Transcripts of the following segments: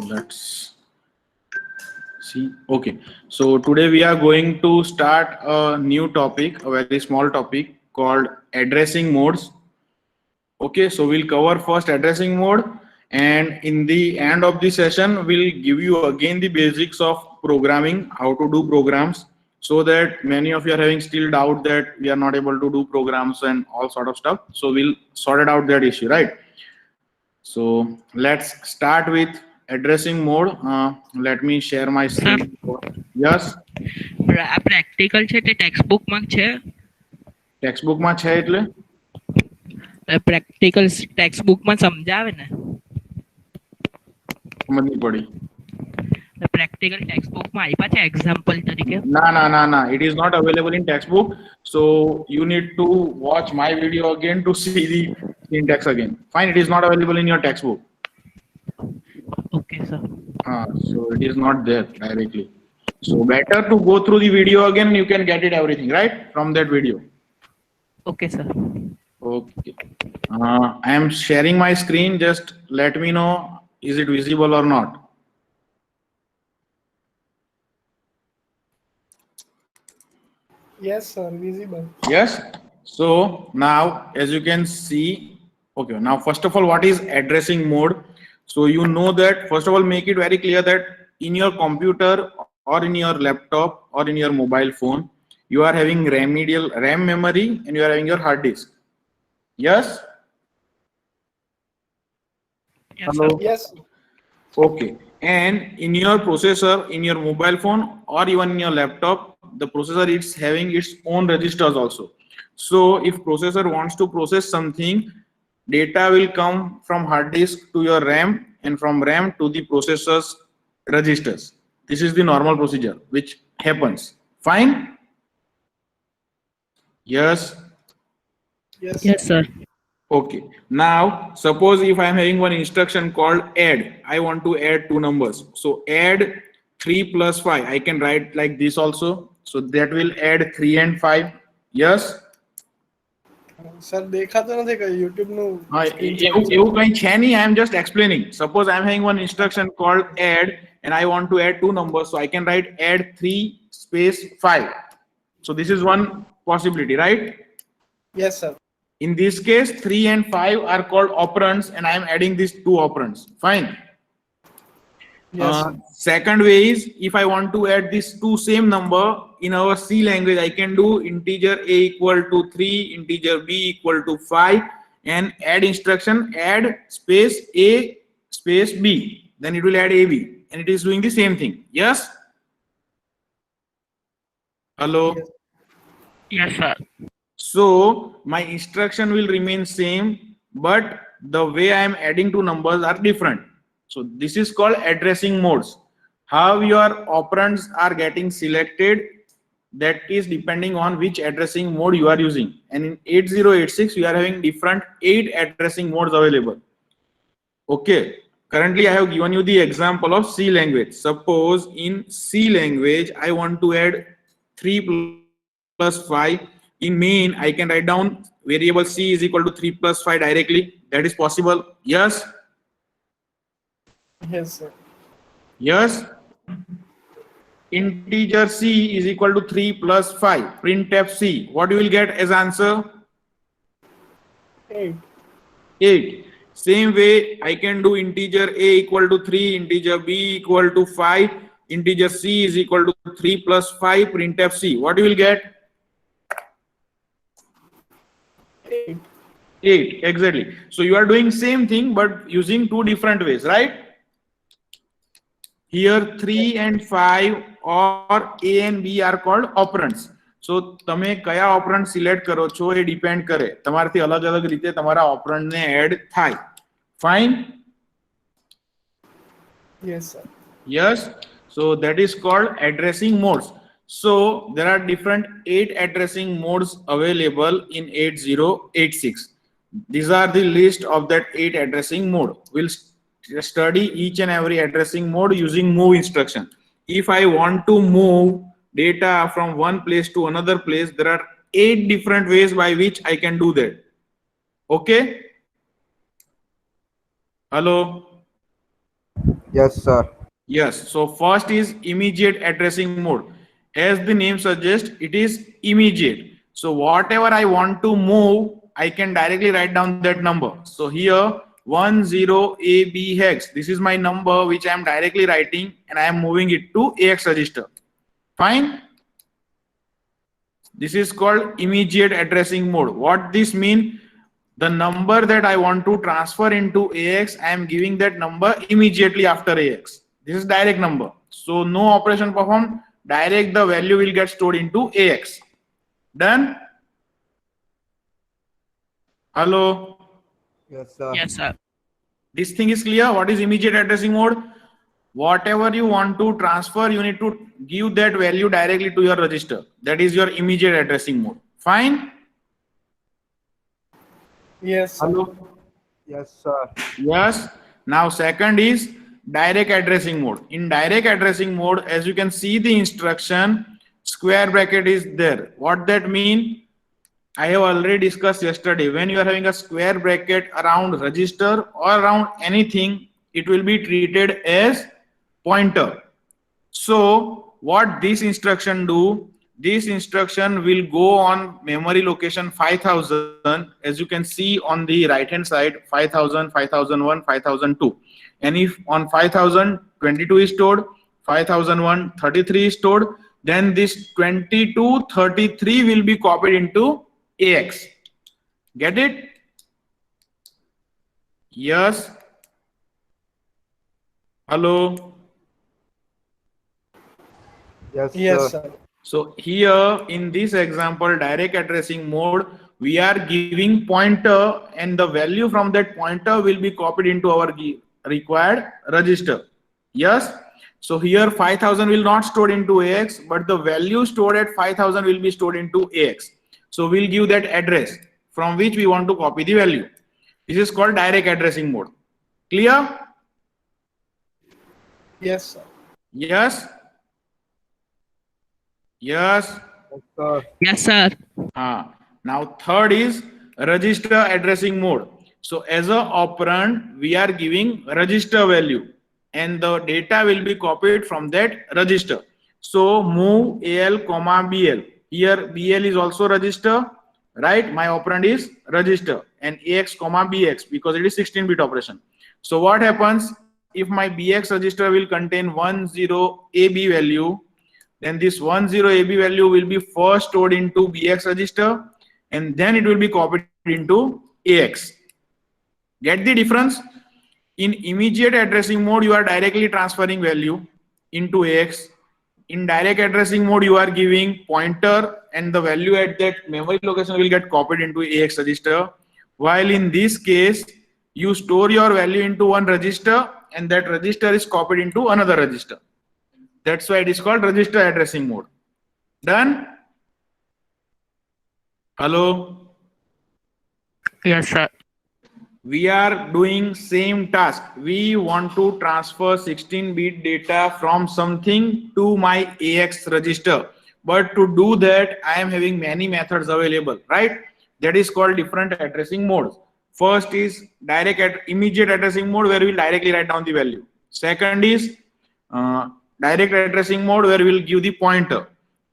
let's see. Okay, so today we are going to start a new topic, a very small topic called addressing modes. Okay, so we'll cover first addressing mode, and in the end of the session, we'll give you again the basics of programming, how to do programs, so that many of you are having still doubt that we are not able to do programs and all sort of stuff. So we'll sort it out that issue, right? So let's start with addressing mode. Let me share my sir screen. Yes, આ practical છે તે text બુકમાં છે textbook માં છે એટલે practical text બુકમાં સમજાવે ને સમજ નહીં પડી. પ્રેક્ટિકલ ટેક્સ્ટ બુકમાં આપ્યા છે એક્ઝામ્પલ તરીકે Nah. It is not available in textbook. So you need to watch my video again to see the syntax again. Fine, it is not available in your textbook. Okay sir So it is not there directly. So better to go through the video again. You can get it everything right from that video. Okay sir Okay. I am sharing my screen. Just let me know is it visible or not. Yes, sir, visible. Yes. So now, as you can see, okay. Now, first of all, what is addressing mode? So you know that first of all, make it very clear that in your computer or in your laptop or in your mobile phone, you are having RAM memory and you are having your hard disk. Yes. Hello. Yes. Okay. And in your processor, in your mobile phone, or even in your laptop, the processor is having its own registers also. So if processor wants to process something, data will come from hard disk to your RAM and from RAM to the processor's registers. This is the normal procedure which happens. Fine? Yes. Yes. Yes sir Okay. Now, suppose if I am having one instruction called add, I want to add two numbers. So add 3 plus 5. I can write like this also. So that will add 3 and 5. Yes. Sir દેખાતો નથી કે YouTube નું એવું કંઈ છે નહીં. I am just explaining. Suppose I am having one instruction called add and I want to add two numbers. So I can write add 3 space 5. So this is one possibility, right? Yes, sir. In this case, 3 and 5 are called operands and I am adding these two operands. Fine. Yes. Second way is if I want to add these two same number in our C language, I can do integer a equal to 3, integer b equal to 5 and add instruction add space a space b. Then it will add ab and it is doing the same thing. Yes. Hello. Yes sir So my instruction will remain same, but the way I am adding two numbers are different. So this is called addressing modes. How your operands are getting selected, that is depending on which addressing mode you are using. And in 8086, we are having different 8 addressing modes available. Okay. Currently, I have given you the example of C language. Suppose in C language, I want to add 3 plus 5. In main, I can write down variable C is equal to 3 plus 5 directly. That is possible. Yes. Yes, sir. Yes. Integer C is equal to 3 plus 5. Printf C. What you will get as answer? 8. 8. Same way, I can do integer A equal to 3, integer B equal to 5, integer C is equal to 3 plus 5, printf C. What you will get? 8. 8. Exactly. So you are doing same thing but using two different ways, right? Here 3 and 5 or A and B are called operands. So તમે કયા ઓપરન્ડ select કરો છો એ depend કરે. તમારાથી અલગ અલગ રીતે તમારા ઓપરન્ડ ને એડ થાય. Fine? Yes, sir. Yes. So that is called addressing modes. So there are different 8 addressing modes available in 8086. These are the list of that 8 addressing mode. We'll study each and every addressing mode using move instruction. If I want to move data from one place to another place, there are 8 different ways by which I can do that. Okay. Hello. Yes, sir. Yes. So first is immediate addressing mode. As the name suggests, it is immediate. So whatever I want to move, I can directly write down that number. So here 10AB hex. This is my number which I am directly writing and I am moving it to AX register. Fine. This is called immediate addressing mode. What this means? The number that I want to transfer into AX, I am giving that number immediately after AX. This is direct number. So no operation performed, direct the value will get stored into AX. Done? Hello? Yes, sir. Yes, sir. This thing is clear. What is immediate addressing mode? Whatever you want to transfer, you need to give that value directly to your register. That is your immediate addressing mode. Fine? Yes, sir. Hello? Yes, sir. Yes. Now second is direct addressing mode. In direct addressing mode, as you can see the instruction, square bracket is there. What that mean? I have already discussed yesterday. When you are having a square bracket around register or around anything, it will be treated as pointer. So what this instruction do? This instruction will go on memory location 5000, as you can see on the right hand side, 5000, 5001, 5002. And if on 5000, 22 is stored, 5001, 33 is stored, then this 22, 33 will be copied into AX. Get it? Yes. Hello. Yes, Yes, sir. sir. So here in this example, direct addressing mode, we are giving pointer and the value from that pointer will be copied into our required register. Yes. So here 5000 will not stored into AX, but the value stored at 5000 will be stored into AX. So we'll give that address from which we want to copy the value. This is called direct addressing mode. Clear? Yes, sir. Yes. Yes. Yes, sir. Yes, sir. Now third is register addressing mode. So as a operand, we are giving register value and the data will be copied from that register. So move AL comma BL. Here BL is also register, right? My operand is register and AX comma BX because it is 16-bit operation. So what happens if my BX register will contain 10AB value? Then this 10AB value will be first stored into BX register and then it will be copied into AX. Get the difference? In immediate addressing mode, you are directly transferring value into AX. In direct addressing mode, you are giving pointer and the value at that memory location will get copied into AX register. While in this case, you store your value into one register and that register is copied into another register. That's why it is called register addressing mode. Done? Hello? Yes, sir. We are doing same task. We want to transfer 16-bit data from something to my AX register. But to do that, I am having many methods available, right? That is called different addressing modes. First is immediate addressing mode where we will directly write down the value. Second is direct addressing mode where we will give the pointer.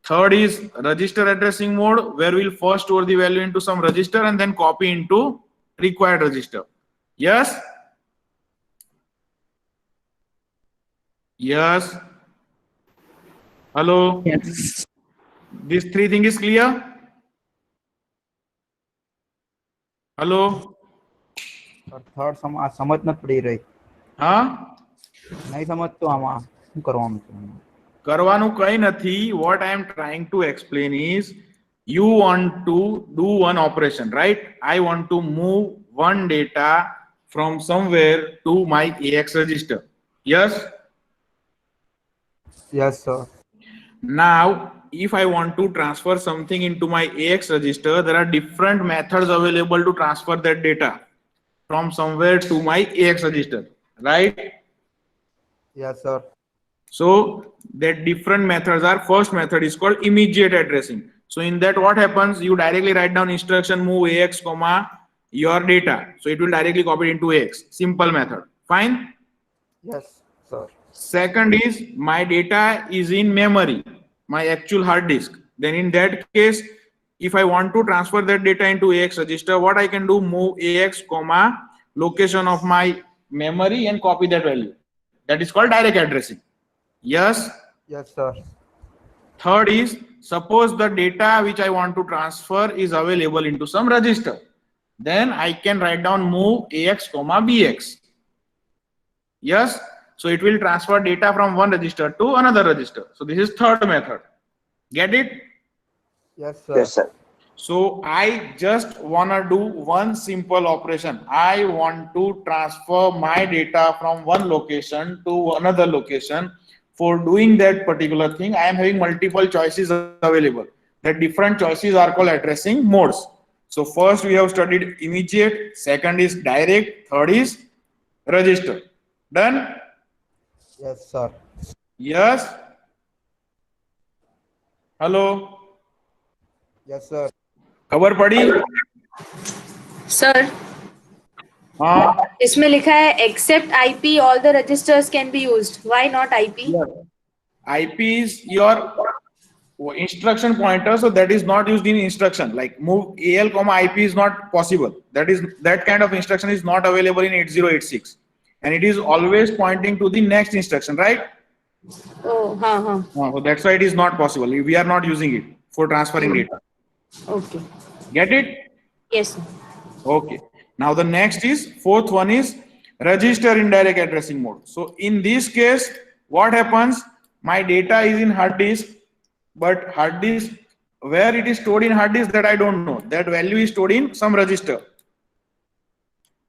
Third is register addressing mode where we will first store the value into some register and then copy into required register. Yes? Yes? Hello? Yes. These three things is clear? Hello? Third સમજ નથી પડી રહી. હા? નહીં સમજતો આમાં શું કરવાનું છે. કરવાનું કઈ નથી. What I am trying to explain is you want to do one operation, right? I want to move one data from somewhere to my AX register. Yes? Yes, sir. Now, if I want to transfer something into my AX register, there are different methods available to transfer that data from somewhere to my AX register, right? Yes, sir. So that different methods are, first method is called immediate addressing. So in that what happens, you directly write down instruction move AX comma your data. So it will directly copy it into AX. Simple method. Fine? Yes, sir. Second is my data is in memory, my actual hard disk. Then in that case, if I want to transfer that data into AX register, what I can do, move AX comma location of my memory and copy that value. That is called direct addressing. Yes. Yes, sir. Third is, suppose the data which I want to transfer is available into some register. Then I can write down move AX comma BX. Yes. So it will transfer data from one register to another register. So this is third method. Get it? Yes, sir. Yes, sir. So I just wanna do one simple operation. I want to transfer my data from one location to another location. For doing that particular thing, I am having multiple choices available. The different choices are called addressing modes. So first we have studied immediate, second is direct, third is register. Done? Yes, sir. Yes? Hello? Yes, sir. खबर पड़ी? Sir हाँ. इसमें लिखा है except IP all the registers can be used why not IP IP is your instruction pointer, so that is not used in instruction. Like move AL comma IP is not possible. That kind of instruction is not available in 8086, and it is always pointing to the next instruction, right? ओह हाँ हाँ So that's why it is not possible. We are not using it for transferring data. Okay Get it? Yes Okay. Now the next is, fourth one is register indirect addressing mode. So in this case, what happens? My data is in hard disk, but hard disk, where it is stored in hard disk, that I don't know. That value is stored in some register.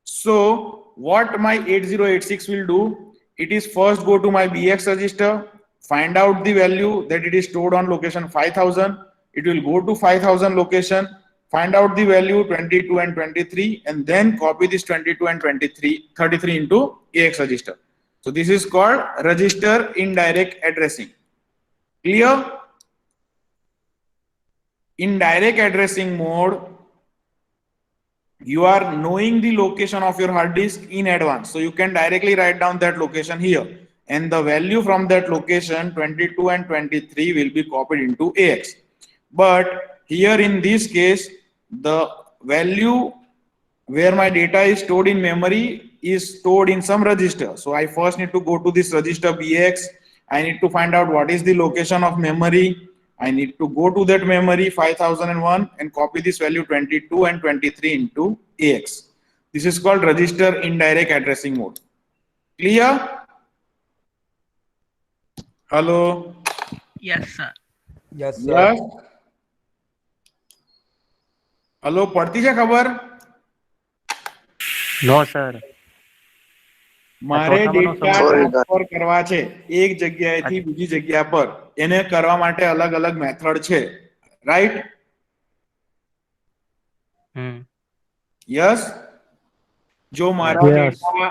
So what my 8086 will do, it is first go to my BX register, find out the value that it is stored on location 5000. It will go to 5000 location, find out the value 22 and 23, and then copy this 22 and 33 into AX register. So this is called register indirect addressing. Clear? In direct addressing mode, you are knowing the location of your hard disk in advance. So you can directly write down that location here. And the value from that location, 22 and 23, will be copied into AX. But here in this case, the value where my data is stored in memory is stored in some register. So I first need to go to this register BX. I need to find out what is the location of memory. I need to go to that memory 5001 and copy this value 22 and 23 into AX. This is called register indirect addressing mode. Clear? Hello? Yes, sir. Yes, sir. Yes? Hello, પડતી છે ખબર? નો sir મારે ચોથામાંનો data સવાલ. Transfer કરવા છે એક જગ્યાએથી બીજી જગ્યા પર, એને કરવા માટે અલગ અલગ મેથડ છે, રાઈટ? યસ. જો મારા Yes. ડેટા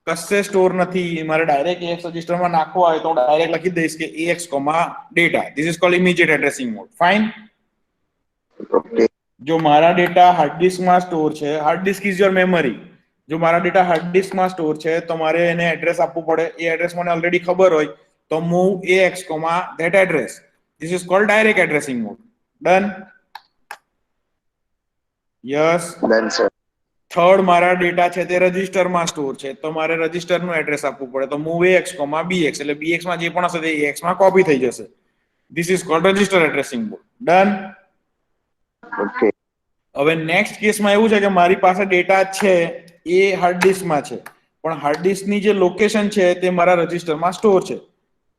કશે સ્ટોર નથી, મારે ડાયરેક્ટ AX રજિસ્ટરમાં નાખવો હોય તો હું ડાયરેક્ટ લખી દઈશ કે AX, data. This is called immediate addressing mode. Fine. Okay. જો મારા ડેટા હાર્ડ ડિસ્કમાં સ્ટોર છે, hard disk is your memory. જો મારા ડેટા હાર્ડ ડિસ્કમાં સ્ટોર છે તો મારે એને એડ્રેસ આપવું પડે. એ એડ્રેસ મને ઓલરેડી ખબર હોય તો move AX, that address. This is called direct addressing mode. Done? Yes. Done, sir. Third, મારા ડેટા છે તે રજિસ્ટરમાં સ્ટોર છે તો મારે રજિસ્ટરનું એડ્રેસ આપવું પડે તો મૂવ AX, BX, એટલે BX માં જે પણ હશે તે AX માં કોપી થઈ જશે. This is called register addressing mode. Done? Okay. હવે નેક્સ્ટ કેસમાં એવું છે કે મારી પાસે ડેટા છે એ હાર્ડ ડિસ્કમાં છે, પણ હાર્ડ ડિસ્કની જે લોકેશન છે તે મારા રજિસ્ટરમાં સ્ટોર છે.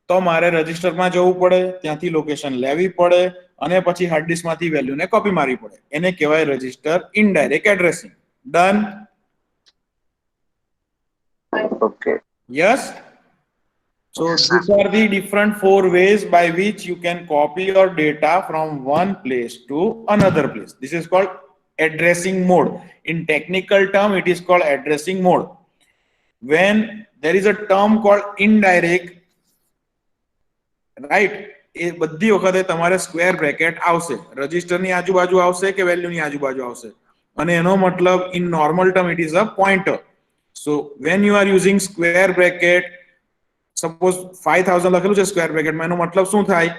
તો મારે રજિસ્ટરમાં જવું પડે, ત્યાંથી લોકેશન લેવી પડે અને પછી હાર્ડ ડિસ્કમાંથી વેલ્યુને કોપી મારવી પડે. એને કહેવાય register indirect addressing. Done? Okay. Yes. So these are the different four ways by which you can copy your data from one place to another place. This is called addressing mode. In technical term, it is called addressing mode. When there is a term called indirect, right? એ બધી વખતે તમારે square bracket આવશે. રજિસ્ટરની આજુબાજુ આવશે કે વેલ્યુની આજુબાજુ આવશે. અને એનો મતલબ in normal term it is a pointer. So when you are using square bracket, suppose 5000 લખેલું છે સ્ક્વેર બ્રેકેટમાં, એનો મતલબ શું થાય?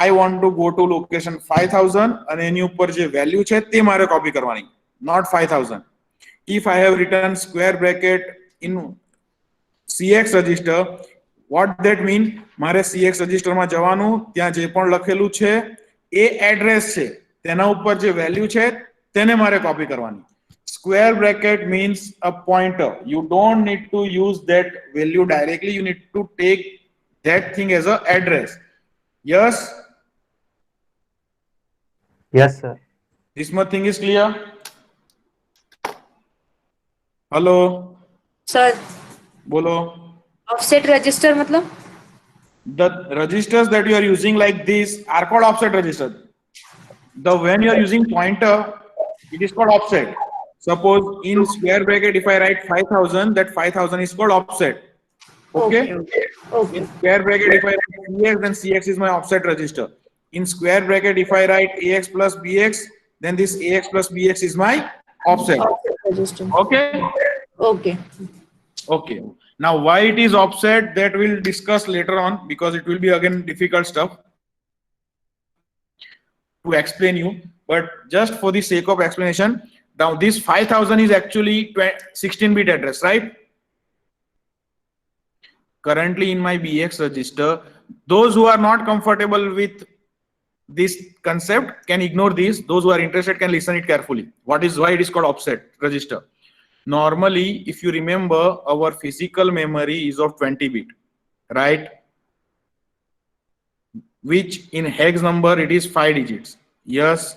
I want to go to location 5000 અને એની ઉપર જે વેલ્યુ છે તે મારે કોપી કરવાની, not 5000. If I have written square bracket in CX register, what that mean? મારે CX register માં જવાનું, ત્યાં જે પણ લખેલું છે એ એડ્રેસ છે, તેના ઉપર જે વેલ્યુ છે તેને મારે કોપી કરવાની. Square bracket means a pointer. You don't need to use that value directly. You need to take that thing as a address. Yes? Yes, sir. This much thing is clear? Hello? Sir, Bolo. offset register मतलब? The registers that you are using like this are called offset registers. When you are using pointer, it is called offset. Suppose in square bracket, if I write 5000, that 5000 is called offset. Okay? Okay. In square bracket, if I write CX, then CX is my offset register. In square bracket, if I write AX plus BX, then this AX plus BX is my offset. Offset register. Okay? Okay. Okay. Now, why it is offset, that we'll discuss later on, because it will be again difficult stuff to explain you. But just for the sake of explanation, now this 5000 is actually 16-bit address, right? Currently in my BX register, those who are not comfortable with this concept can ignore this. Those who are interested can listen it carefully. Why it is called offset register? Normally, if you remember, our physical memory is of 20-bit, right? Which in hex number, it is 5 digits. Yes?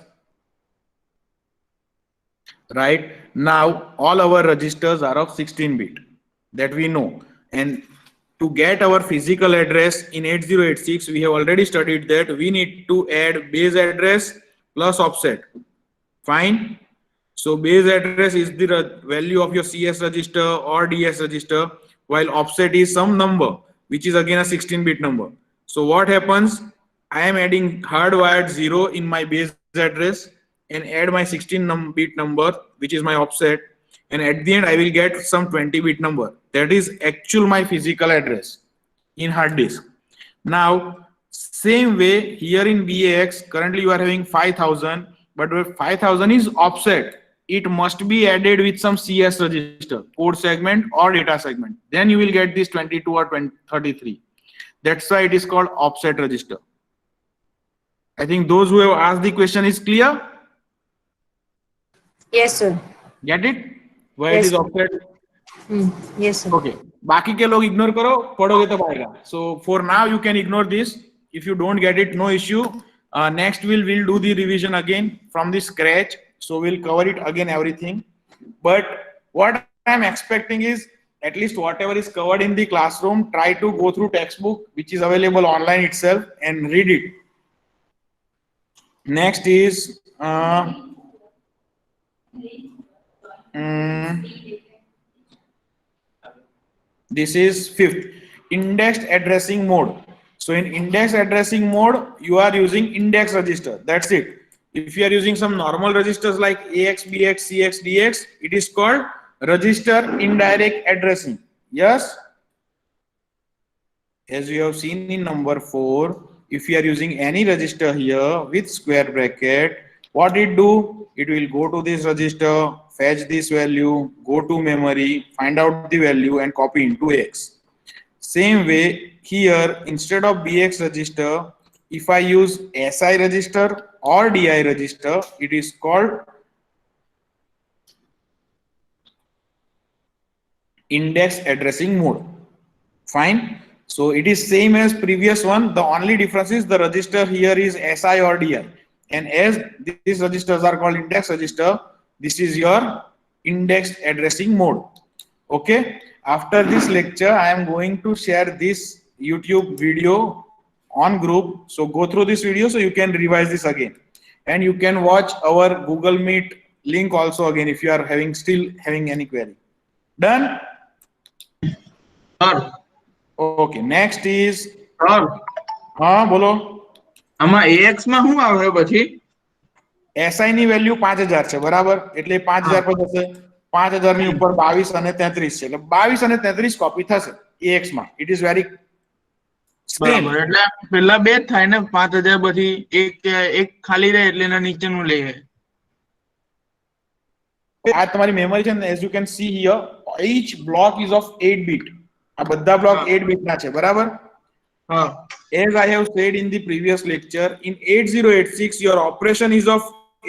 Right? Now, all our registers are of 16-bit, that we know. And to get our physical address in 8086, we have already studied that we need to add base address plus offset. Fine? So base address is the value of your CS register or DS register, while offset is some number, which is again a 16-bit number. So what happens? I am adding hardwired 0 in my base address and add my 16-bit number, which is my offset. And at the end, I will get some 20-bit number. That is actual my physical address in hard disk. Now, same way here in BAX, currently you are having 5000, but where 5000 is offset, it must be added with some CS register, code segment or data segment. Then you will get this 22 or 33. That's why it is called offset register. I think those who have asked the question is clear. Yes, sir. Get it? Why Yes, it is sir. offset? Yes, sir. Okay. बाकी के लोग ignore करो, पढ़ोगे तो आएगा. So for now you can ignore this. If you don't get it, no issue. Next we'll do the revision again from the scratch. So we'll cover it again everything. But what I'm expecting is at least whatever is covered in the classroom, try to go through textbook which is available online itself and read it. Next is this is 5th, indexed addressing mode. So in index addressing mode, you are using index register. That's it. If you are using some normal registers like AX, BX, CX, DX, it is called register indirect addressing. Yes? As you have seen in number 4, if you are using any register here with square bracket, what it do? It will go to this register, fetch this value, go to memory, find out the value and copy into X. Same way here, instead of BX register, if I use SI register or DI register, it is called index addressing mode. Fine. So it is same as previous one. The only difference is the register here is SI or DI. And as these registers are called index register, this is your indexed addressing mode. Okay. After this lecture, I am going to share this YouTube video on group. So go through this video so you can revise this again. And you can watch our Google Meet link also again if you are still having any query. Done? Sir. Okay. Next is Sir. બોલો. આમાં AX માં શું આવે પછી? SI ની value 5000 છે બરાબર, એટલે 5000 પર જશે. 5000 ની ઉપર 22 અને 33 છે, એટલે 22 અને 33 કોપી થશે AX માં. It is very Same. બરાબર એટલે પેલા બે જ થાય ને 5000 પછી એક ખાલી રહે એટલે એના નીચેનું લઈએ. આ તમારી મેમરી છે ને, as you can see here, each block is of 8 bit. આ બધા બ્લોક 8 bit ના છે, બરાબર? હા As I have said in the previous lecture, in 8086 your operation is of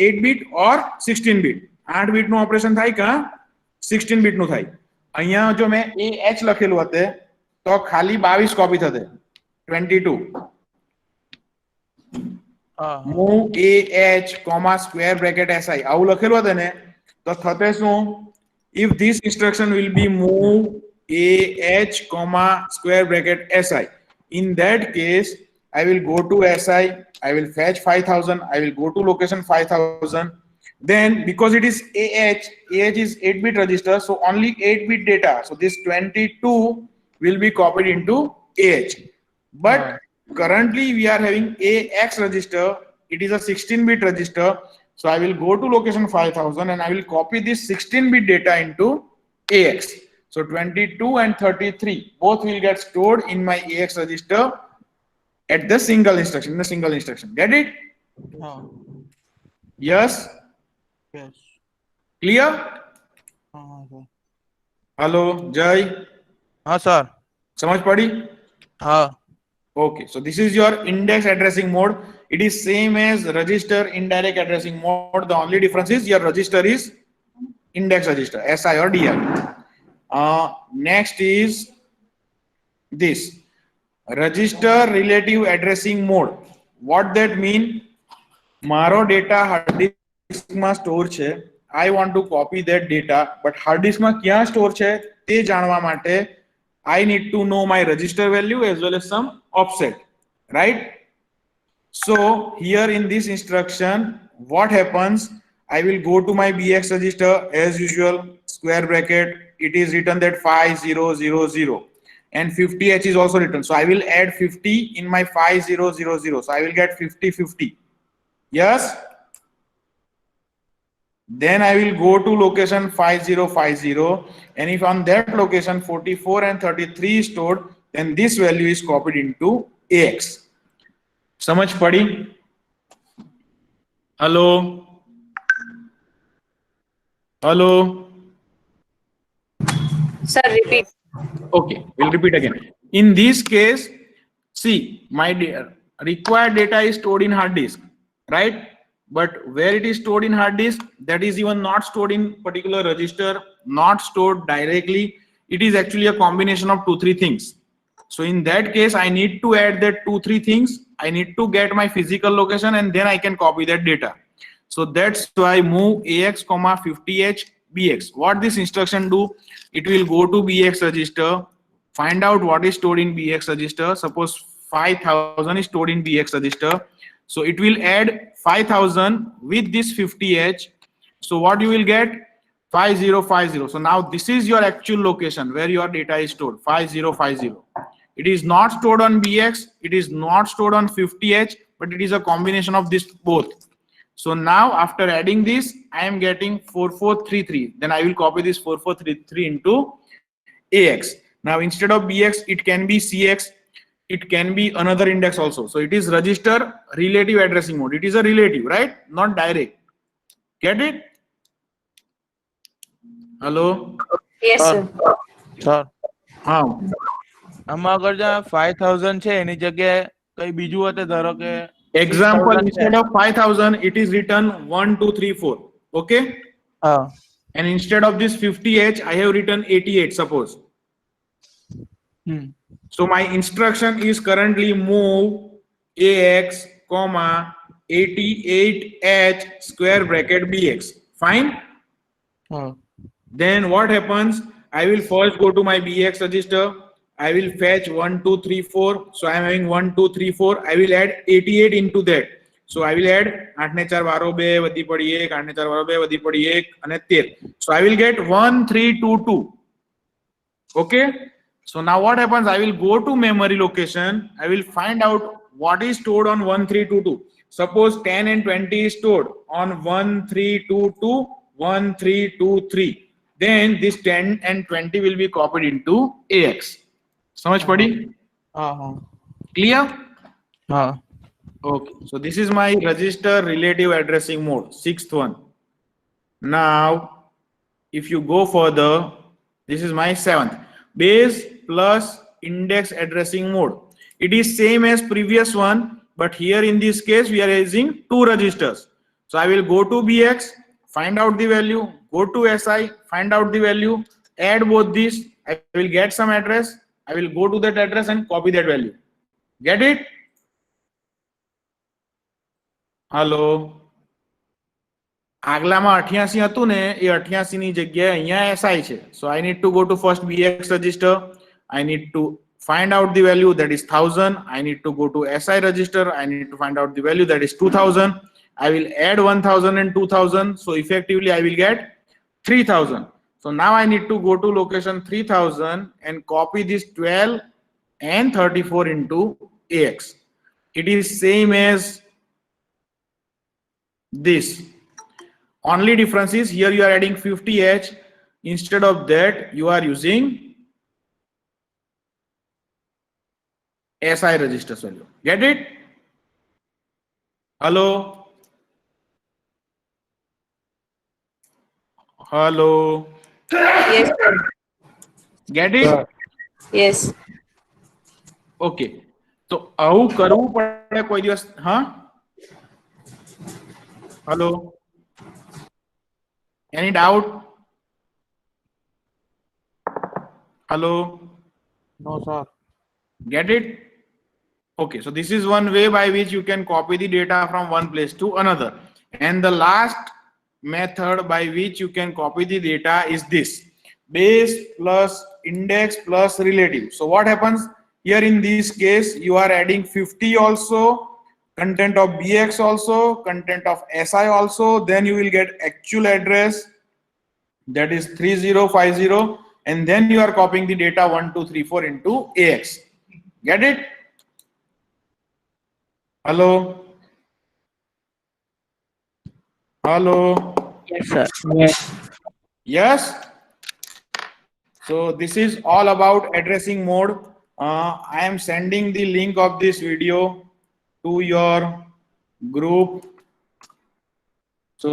8 bit or 16 bit. 8 bit નું ઓપરેશન થાય કા 16 bit નું થાય. અહીંયા જો મેં AH લખેલું હતે તો ખાલી 22 copy થતે 22. move AH, square bracket SI આવું લખેલું હતે ને તો થતે શું? If this instruction will be move AH, square bracket SI, in that case I will go to SI, I will fetch 5000, I will go to location 5000. Then because it is AH is 8-bit register, so only 8-bit data, so this 22 will be copied into AH. But currently we are having AX register, it is a 16-bit register, so I will go to location 5000 and I will copy this 16-bit data into AX. So 22 and 33 both will get stored in my AX register at the single instruction. Get it? Yes? Yes. Clear? sir. Hello, Jai. हाँ sir. समझ पड़ी? हाँ. Okay, so this is your index addressing mode. It is same as register indirect addressing mode. The only difference is your register is index register, SI or DI. Next is this register relative addressing mode. What that mean? મારો data hard disk માં store છે. I want to copy that data, but hard disk માં ક્યાં store છે તે જાણવા માટે I need to know my register value as well as some offset, right? So here in this instruction, what happens? I will go to my BX register as usual, square bracket, it is written that 5000 and 50H is also written. So I will add 50 in my 5000. So I will get 50. Yes? Then I will go to location 5050, and if on that location 44 and 33 is stored, then this value is copied into AX. समझ पड़ी? Hello? Hello? Sir, repeat. Okay, we'll repeat again. In this case, see, my required data is stored in hard disk, right? But where it is stored in hard disk, that is even not stored in particular register, not stored directly. It is actually a combination of 2-3 things. So in that case, I need to add that 2-3 things. I need to get my physical location and then I can copy that data. So that's why move AX, 50H, BX. What this instruction do? It will go to BX register, find out what is stored in BX register. Suppose 5000 is stored in BX register. So it will add 5000 with this 50H. So what you will get? 5050. So now this is your actual location where your data is stored, 5050. It is not stored on BX, it is not stored on 50H, but it is a combination of this both. So now after adding this, I am getting 4433. Then I will copy this 4433 into AX. Now instead of BX, it can be CX. It can be another index also. So it is register relative addressing mode. It is a relative, right? Not direct. Get it? Hello? Yes, sir. Sir हाँ. આમાં અગર જ્યાં 5000 છે એની જગ્યાએ કઈ બીજું હતે ધારો કે Example, 6000 છે. instead of 5000, it is written 1, 2, 3, 4. Okay? હા. And instead of this 50H, I have written 88, suppose. So my instruction is currently move AX, 88H, square bracket BX. Fine? Then what happens? I will first go to my BX register. I will fetch 1, 2, 3, 4. So I am having 1, 2, 3, 4. I will add 88 into that. So I will add 8 ને 4 વારો 2 વધી પડી 1, 8 ને 4 વારો 2 વધી પડી 1 અને 13. So I will get 1322. Okay? So now what happens? I will go to memory location. I will find out what is stored on 1322. Suppose 10 and 20 is stored on 1322, 1323. Then this 10 and 20 will be copied into AX. समझ पड़ी? હા હા. Clear? हाँ. Okay, so this is my register relative addressing mode, sixth one. Now, if you go further, this is my seventh, base plus index addressing mode. It is same as previous one, but here in this case we are using two registers. So I will go to BX, find out the value, go to SI, find out the value, add both these, I will get some address, I will go to that address and copy that value. Get it? Hello. આગલામાં 88 હતું ને એ 88 ની જગ્યાએ અહીંયા SI છે. So I need to go to first BX register. I need to find out the value, that is 1000. I need to go to SI register. I need to find out the value, that is 2000. I will add 1000 and 2000. So effectively I will get 3000. So now I need to go to location 3000 and copy this 12 and 34 into AX. It is same as this. Only difference is here you are adding 50H. Instead of that, you are using SI register value. Get it? Hello? Hello? Yes, sir. Get it? Yes. Okay. So આવું કરવું પડે કોઈ દિવસ? હા? Hello? Any doubt? Hello? No, sir. Get it? Okay, so this is one way by which you can copy the data from one place to another. And the last method by which you can copy the data is this: base plus index plus relative. So what happens here in this case? You are adding 50 also, content of BX also, content of SI also, then you will get actual address, that is 3050, and then you are copying the data 1 2 3 4 into AX. Get it? Hello? Hello? Yes, sir. Yes? So this is all about addressing mode. I am sending the link of this video to your group. So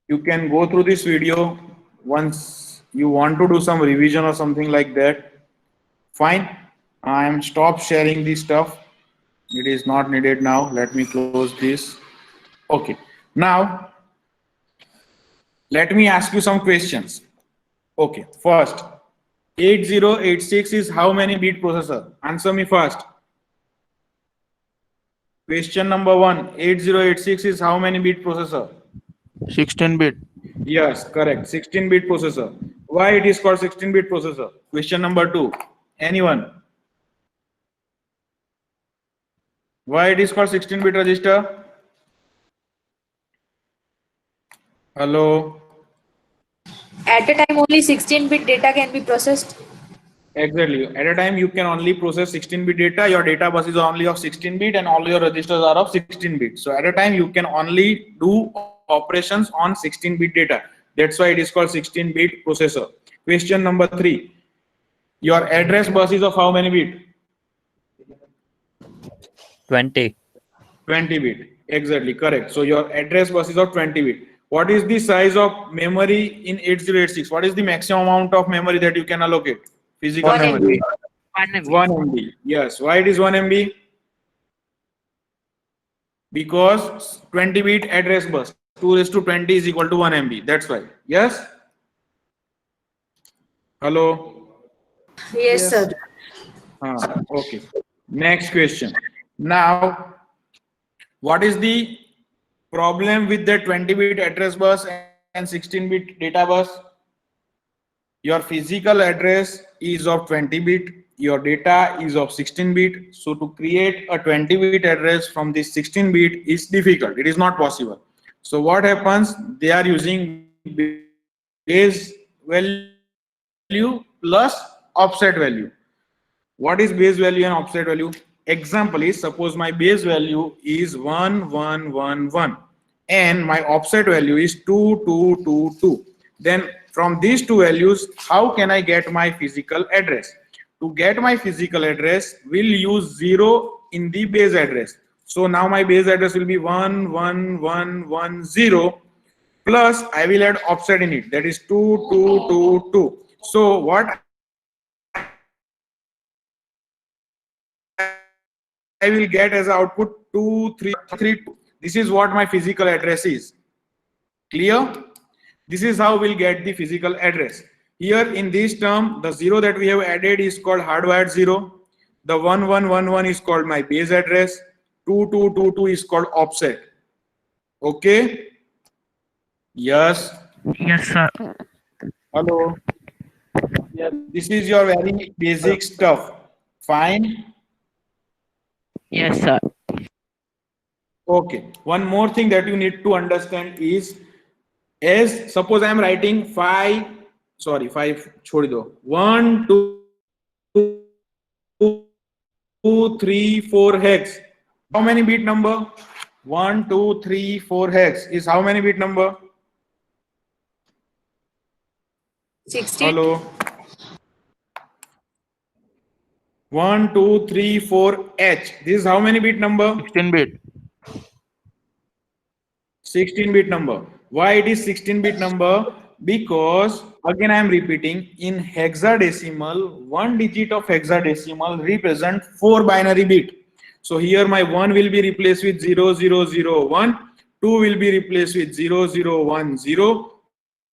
you can go through this video once you want to do some revision or something like that. Fine. I am stop sharing this stuff. It is not needed now. Let me close this. Okay. Now, let me ask you some questions. Okay. First, 8086 is how many bit processor? Answer me first. Question number 1, 8086 is how many bit processor? 16-bit. Yes, correct. 16-bit processor. Why it is called 16-bit processor? Question number 2. Anyone? Why it is called 16-bit register? Hello? At a time, only 16-bit data can be processed. Exactly. At a time, you can only process 16-bit data. Your data bus is only of 16-bit and all your registers are of 16-bit. So at a time, you can only do operations on 16-bit data. That's why it is called 16-bit processor. Question number 3. Your address bus is of how many bit? 20. 20 bit. Exactly, correct. So your address bus is of 20 bit. What is the size of memory in 8086? What is the maximum amount of memory that you can allocate? Physical 1 memory. MB. 1 MB. Yes. Why it is 1 MB? Because 20 bit address bus. 2 raised to 20 is equal to 1 MB. That's why. Yes? Hello? Yes, sir. Okay. Next question. Now, what is the problem with the 20-bit address bus and 16-bit data bus? Your physical address is of 20-bit, your data is of 16-bit. So to create a 20-bit address from this 16-bit is difficult. It is not possible. So what happens? They are using base value plus offset value. What is base value and offset value? Example is, suppose my base value is 1111 and my offset value is 2222. Then from these two values, how can I get my physical address? to get my physical address will use 0 in the base address. So now my base address will be 11110 plus I will add offset in it, that is 2222. So what I will get as output 2332. This is what my physical address is. Clear? This is how we'll get the physical address. Here in this term, the 0 that we have added is called hardwired 0. The 1111 is called my base address. 2222 is called offset. Okay? Yes. Yes, sir. Hello. Yeah, this is your very basic stuff. Fine. Yes, sir. Okay. One more thing that you need to understand is, as suppose I am writing 5, chhod do. 1, 2, 3, 4 hex. How many bit number? 1, 2, 3, 4 hex is how many bit number? 16. Hello. 1, 2, 3, 4 H. This is how many bit number? 16-bit. 16-bit number. Why it is 16-bit number? Because again I am repeating, in hexadecimal, one digit of hexadecimal represent 4 binary bit. So here my 1 will be replaced with 0001, 2 will be replaced with 0010,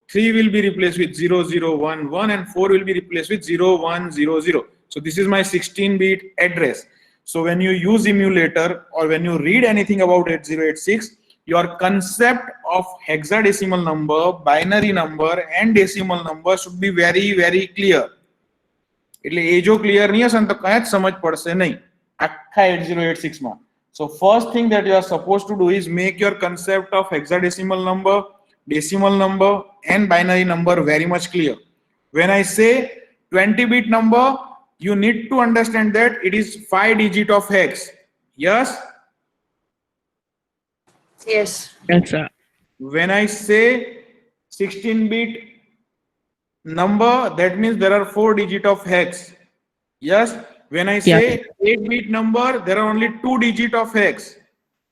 3 will be replaced with 0011, and 4 will be replaced with 0100. So this is my 16-bit address. So when you use emulator or when you read anything about 8086, your concept of hexadecimal number, binary number and decimal number should be very, very clear. એટલે એ જો clear નહીં હશે ને તો કઈ જ સમજ પડશે નહીં આખા 8086 માં. So first thing that you are supposed to do is make your concept of hexadecimal number, decimal number and binary number very much clear. When I say 20-bit number, you need to understand that it is 5 digit of hex. Yes? Yes. Yes, sir. When I say 16-bit number, that means there are 4 digit of hex. Yes? When I say 8-bit number, there are only 2 digit of hex.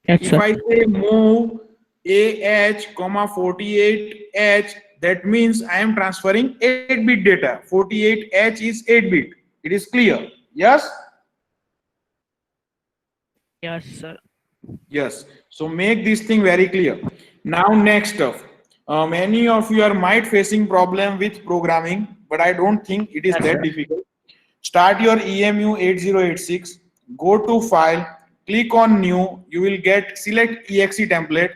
Yes, If sir. I say move AH, 48H, that means I am transferring 8-bit data. 48H is 8-bit. It is clear. Yes? Yes, sir. Yes. So make this thing very clear. Now next stuff. Many of you are might facing problem with programming, but I don't think it is that difficult. Start your EMU 8086, go to file, click on new, you will get select exe template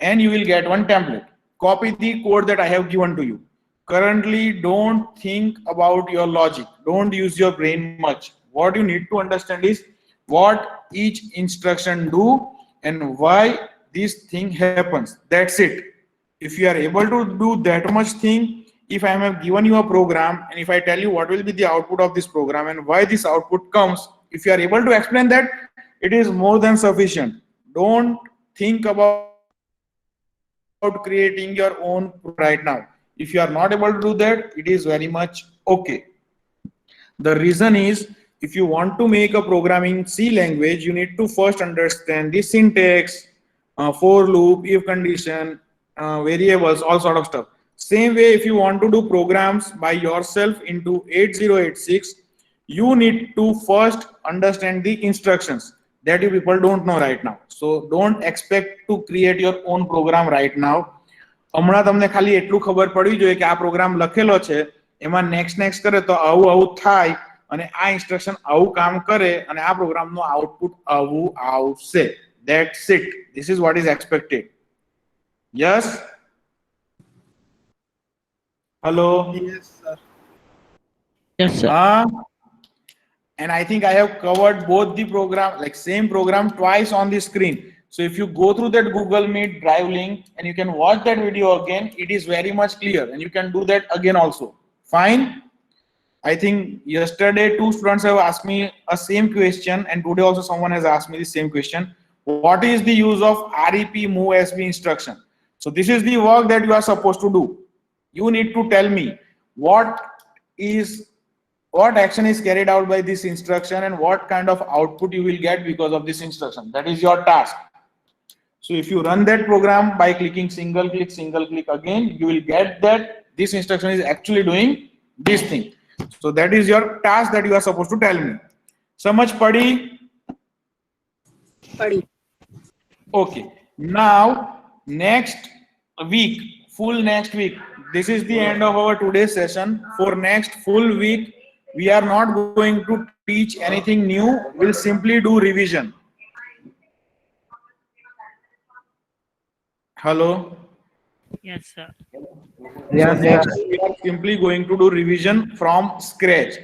and you will get one template. Copy the code that I have given to you. Currently, don't think about your logic. Don't use your brain much. What you need to understand is what each instruction do and why this thing happens. That's it. If you are able to do that much thing, if I have given you a program and if I tell you what will be the output of this program and why this output comes, if you are able to explain that, it is more than sufficient. Don't think about creating your own right now. If you are not able to do that, it is very much okay. The reason is, if you want to make a programming C language, you need to first understand the syntax, for loop, if condition, variables, all sort of stuff. Same way, if you want to do programs by yourself into 8086, you need to first understand the instructions that you people don't know right now. So don't expect to create your own program right now. હમણાં તમને ખાલી એટલું ખબર પડવી જોઈએ કે આ programme લખેલો છે, એમાં નેક્સ્ટ કરે તો આવું આવું થાય અને આ ઇન્સ્ટ્રક્શન આવું કામ કરે અને આ પ્રોગ્રામનું આઉટપુટ આવું આવશે. That's it. This is what is expected. Yes? Hello? Yes, sir. Yes, sir. And I think I have covered both the program, like same program twice on the screen. So if you go through that Google Meet Drive link and you can watch that video again, it is very much clear and you can do that again also. Fine? I think yesterday 2 students have asked me a same question and today also someone has asked me the same question. What is the use of REP move SB instruction? So this is the work that you are supposed to do. You need to tell me what is what action is carried out by this instruction and what kind of output you will get because of this instruction. That is your task. So if you run that program by clicking single click again, you will get that this instruction is actually doing this thing. So that is your task that you are supposed to tell me. Samajh padi? Padi. Okay. Now, next week, full next week, this is the end of our today's session. For next full week, we are not going to teach anything new. We'll simply do revision. Hello? Yes, sir. So next we are simply going to do revision from scratch.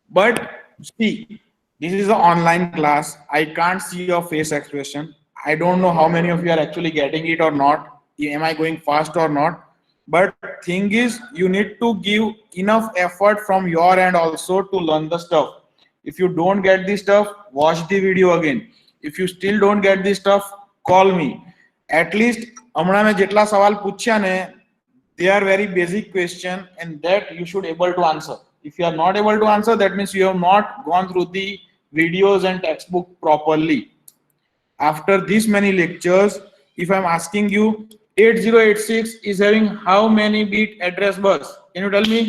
But see, this is an online class. I can't see your face expression. I don't know how many of you are actually getting it or not. Am I going fast or not? But thing is, you need to give enough effort from your end also to learn the stuff. If you don't get this stuff, watch the video again. If you still don't get this stuff, call me. At least હમણાં મેં જેટલા સવાલ પૂછ્યા ને, they are very basic question and that you should able to answer. If you are not able to answer, that means you have not gone through the videos and textbook properly. After this many lectures, if I'm asking you 8086 is having how many bit address bus? Can you tell me?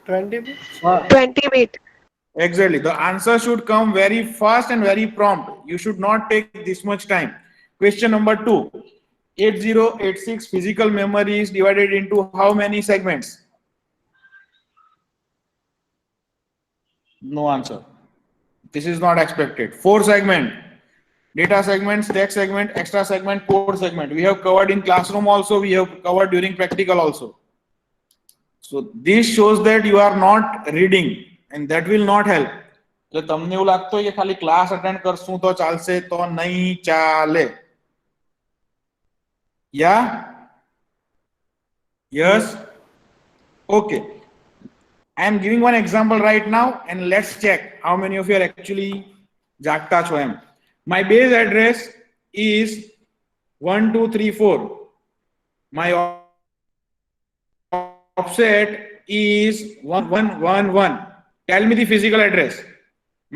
20 bit? 20 bit. Exactly. The answer should come very fast and very prompt. You should not take this much time. Question number 2. 8086 physical memory is divided into how many segments? No answer. This is not expected. 4 segment. Data segment, stack segment, extra segment, code segment. We have covered in classroom also. We have covered during practical also. So this shows that you are not reading. And that will not help. એટલે તમને એવું લાગતું હોય કે ખાલી class attend કરશું તો ચાલશે, તો નહીં ચાલે. Yeah? Yes? Okay. I am giving one example right now and let's check how many of you are actually જાગતા છો એમ. My base address is 1234. My offset is 1111. Tell me the physical address.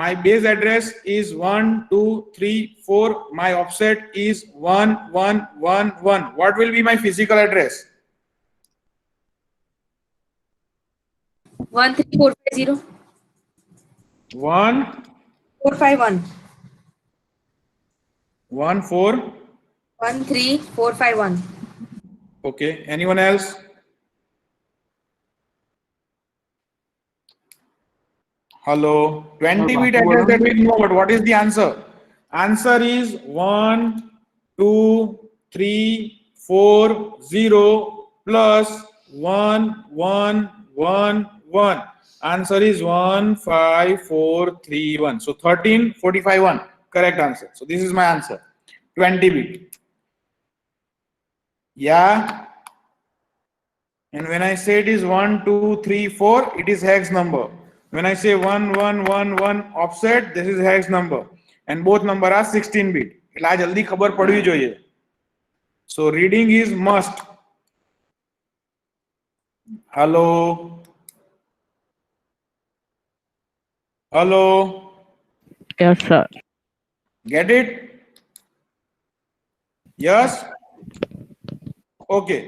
My base address is 1234. My offset is 1111. What will be my physical address? 13450. 451. 13451. Okay. Anyone else? Hello. 20 bit address that we know, but what is the answer? Answer is 12340 plus 1111. Answer is 15431. So 13451. Correct answer. So this is my answer. 20 bit. Yeah. And when I say it is 1234, it is hex number. When I say 1111 offset, this is hex number. And both number are 16 bit. એટલે આ જલ્દી ખબર પડવી જોઈએ. So reading is must. Hello. Hello. Yes, sir. Get it? Yes? Okay.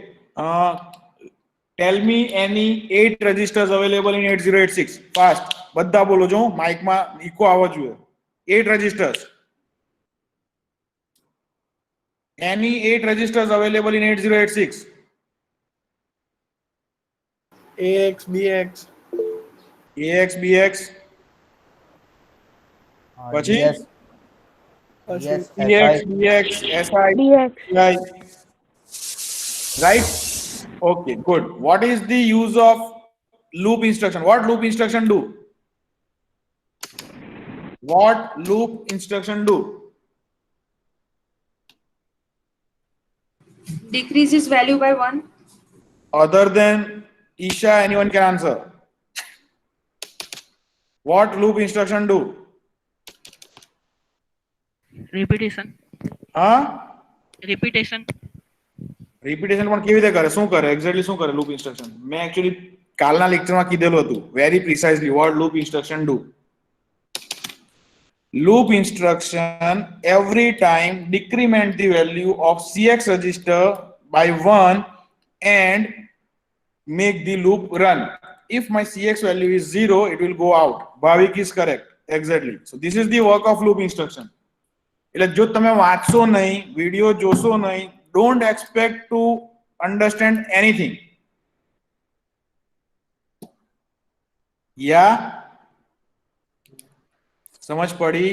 Tell me any 8 registers available in 8086. Fast. બધા બોલો જો Mike માં ઇકો આવવો જોઈએ. 8 registers. Any 8 registers available in 8086. AX, BX. AX, BX. પછી પછી EX, BX, SI, DX. right? Okay, good. What is the use of loop instruction? What loop instruction do? What loop instruction do? Decreases value by 1. Other than Isha, anyone can answer. What loop instruction do? Repetition. Huh? Repetition. Repetition પણ કેવી રીતે કરે, શું કરે, exactly શું કરે loop instruction? મેં actually કાલના લેક્ચરમાં કીધેલું હતું very precisely what loop instruction do. Loop instruction every time decrement the value of CX register by 1 and make the loop run. If my CX value is 0, it will go out. Bhavik is correct. Exactly. So this is the work of loop instruction. એટલે જો તમે વાંચશો નહીં, video જોશો નહીં, don't expect to understand anything. Yeah? समझ पड़ी?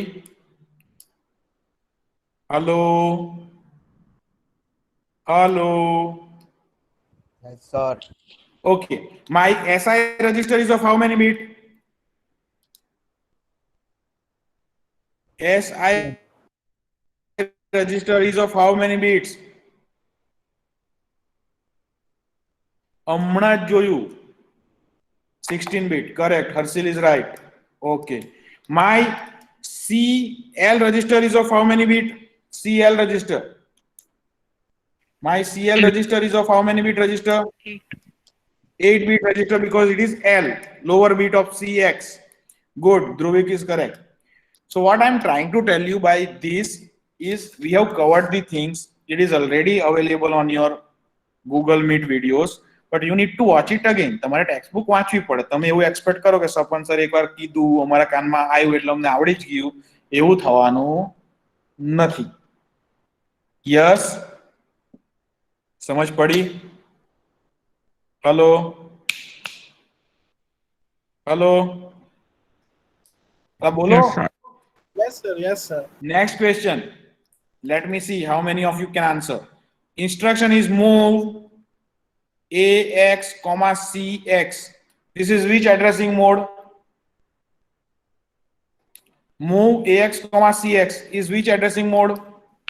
Hello hello. Yes, sir. Okay, my SI register is of how many bit? SI register is of how many bits? હમણાં જ જોયું 16 bit. Correct. Harshil is right. Okay. My CL register is of how many bit? CL register. My CL register is of how many bit register? 8 bit register because it is L, lower bit of CX. Good. Dhruvik is correct. So what I'm trying to tell you by this is we have covered the things. It is already available on your Google Meet videos. But you need to watch it again. તમારે textbook વાંચવી પડે. તમે એવું expect કરો કે સપન sir એકવાર કીધું અમારા કાનમાં આવ્યું એટલે અમને આવડી જ ગયું, એવું થવાનું નથી. યસ, સમજ પડી? હેલો હેલો, બોલો. Yes, sir. Yes, sir. Yes, sir. Next question. Let me see how many of you can answer. Instruction is move AX, CX. This is which addressing mode? Move AX, CX is which addressing mode?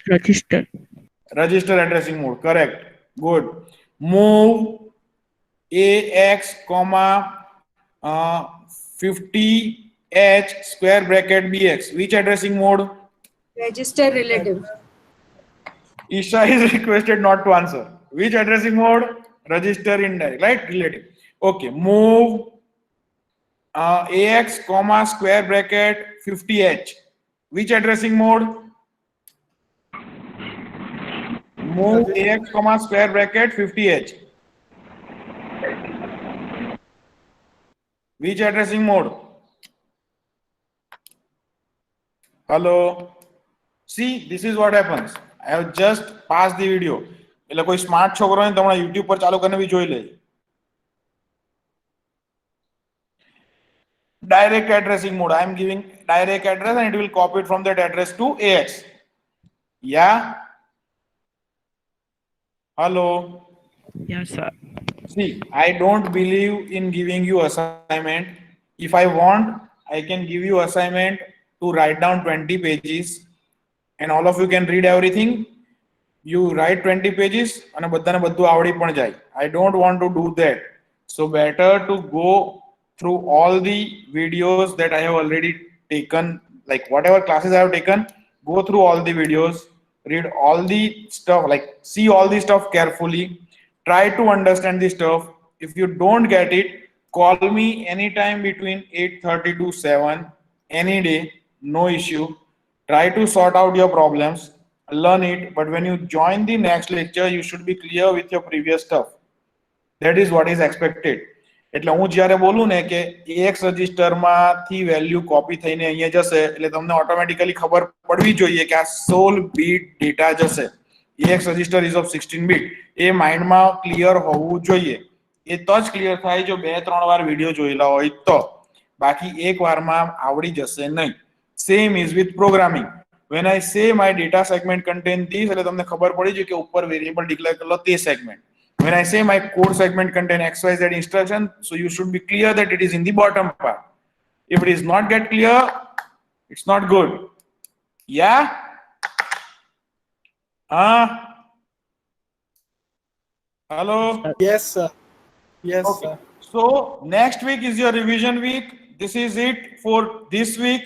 Register. Register addressing mode. Correct. Good. Move AX, 50H square bracket BX. Which addressing mode? Register relative. Isha is requested not to answer. Which addressing mode? Register indirect, right? Relative. Okay. Move AX, square bracket 50H. Which addressing mode? Move AX, square bracket 50H. Which addressing mode? Hello. See, this is what happens. I have just passed the video. એટલે કોઈ smart છોકરો હોય તમારા YouTube પર ચાલુ કરીને બી જોઈ લે. Direct addressing mode. I am giving direct address and it will copy it from that address to AX. Yeah. Hello. Yes, sir. See, I don't believe in giving you assignment. If I want, I can give you assignment to write down 20 pages and all of you can read everything. You write 20 pages and બધાને બધું આવડી પણ જાય. I don't want to do that. So better to go through all the videos that I have already taken, like whatever classes I have taken, go through all the videos, read all the stuff, like see all the stuff carefully, try to understand the stuff. If you don't get it, call me anytime between 8:30 to 7, any day, no issue. Try to sort out your problems, learn it, but when you join the next lecture, you should be clear with your previous stuff. That is what is expected. એટલે હું જ્યારે બોલું ને કે AX રજિસ્ટરમાંથી value copy થઈને અહીંયા જશે એટલે તમને ઓટોમેટિકલી ખબર પડવી જોઈએ કે આ 16 બીટ ડેટા જશે. AX register is of 16 bit. એ માઇન્ડમાં ક્લિયર હોવું જોઈએ. એ તો જ ક્લિયર થાય જો 2-3 વાર વિડિયો જોયેલા હોય તો. બાકી એક વારમાં આવડી જશે નહીં. Same is with programming. When I say my data segment contain this, એટલે તમને ખબર પડી જાય કે ઉપર વેરિયેબલ ડિક્લેર કરેલો તે segment. When I say my code segment contain XYZ instruction, so you should be clear that it is in the bottom part. If it is not get clear, it's not good. Yeah? Hello? Yes, sir. Yes, Okay. sir. So next week is your revision week. This is it for this week.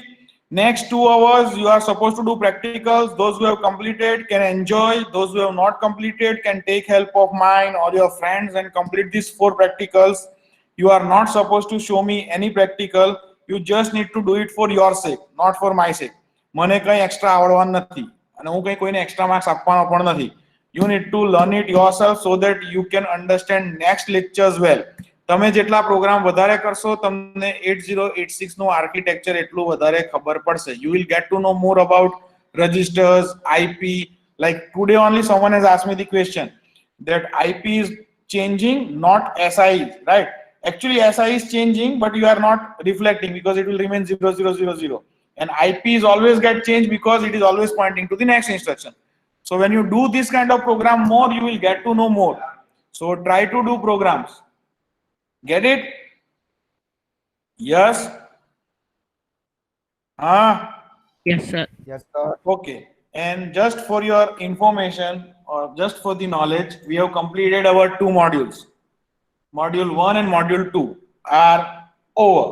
Next 2 hours, you are supposed to do practicals. Those who have completed can enjoy. Those who have not completed can take help of mine or your friends and complete these 4 practicals. You are not supposed to show me any practical. You just need to do it for your sake, not for my sake. મને કંઈ extra આવડવાનું નથી અને હું કંઈ કોઈને extra marks આપવાનો પણ નથી. You need to learn it yourself so that you can understand next lectures well. તમે જેટલા પ્રોગ્રામ વધારે કરશો તમને 8086 નું આર્કિટેક્ચર એટલું વધારે ખબર પડશે. You will get to know more about registers, IP. Like today only someone has asked me the question that IP is changing, not SI, right? Actually SI is changing, but you are not reflecting because it will remain 0000. And IP is always get changed because it is always pointing to the next instruction. So when you do this kind of program more, you will get to know more. So try to do programs. Get it? Yes? Yes, sir. Yes, sir. Okay. And just for your information or just for the knowledge, we have completed our 2 modules. Module 1 and module 2 are over.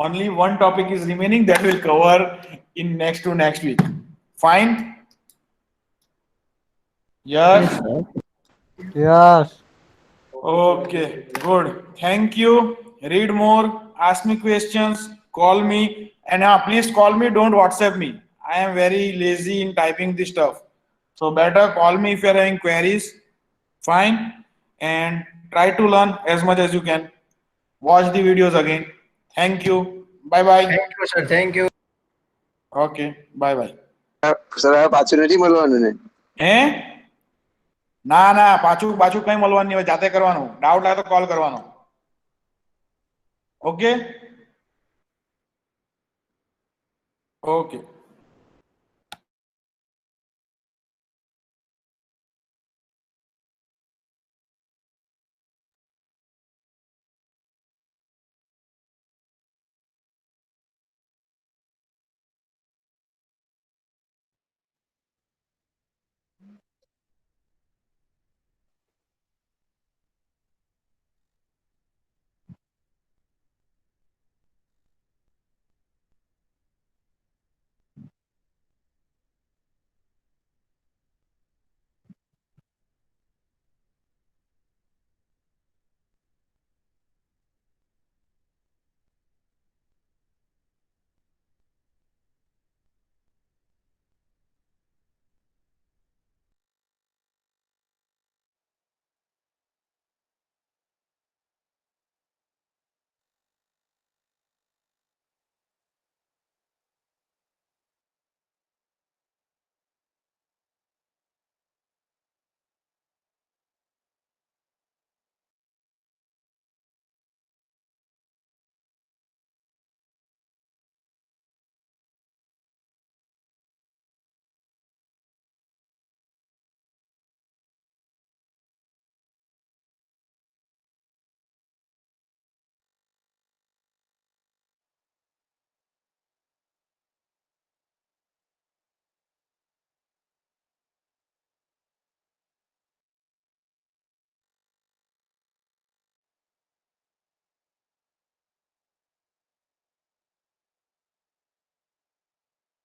Only one topic is remaining that will cover in next to next week. Fine? Yes? Yes, sir. Yes. Okay, good. Thank you. Read more, ask me questions, call me, and please call me, don't WhatsApp me. I am very lazy in typing this stuff. So better call me if you are having queries. Fine? And try to learn as much as you can. Watch the videos again. Thank you. Bye bye. Thank you, sir. Thank you. Okay, bye bye. Sir હવે પાછું નથી મળવાનું ને? હે? ના ના પાછું પાછું કઈ મળવાનું નહીં, હવે જાતે કરવાનું. ડાઉટ લાગે તો કોલ કરવાનો. ઓકે? ઓકે.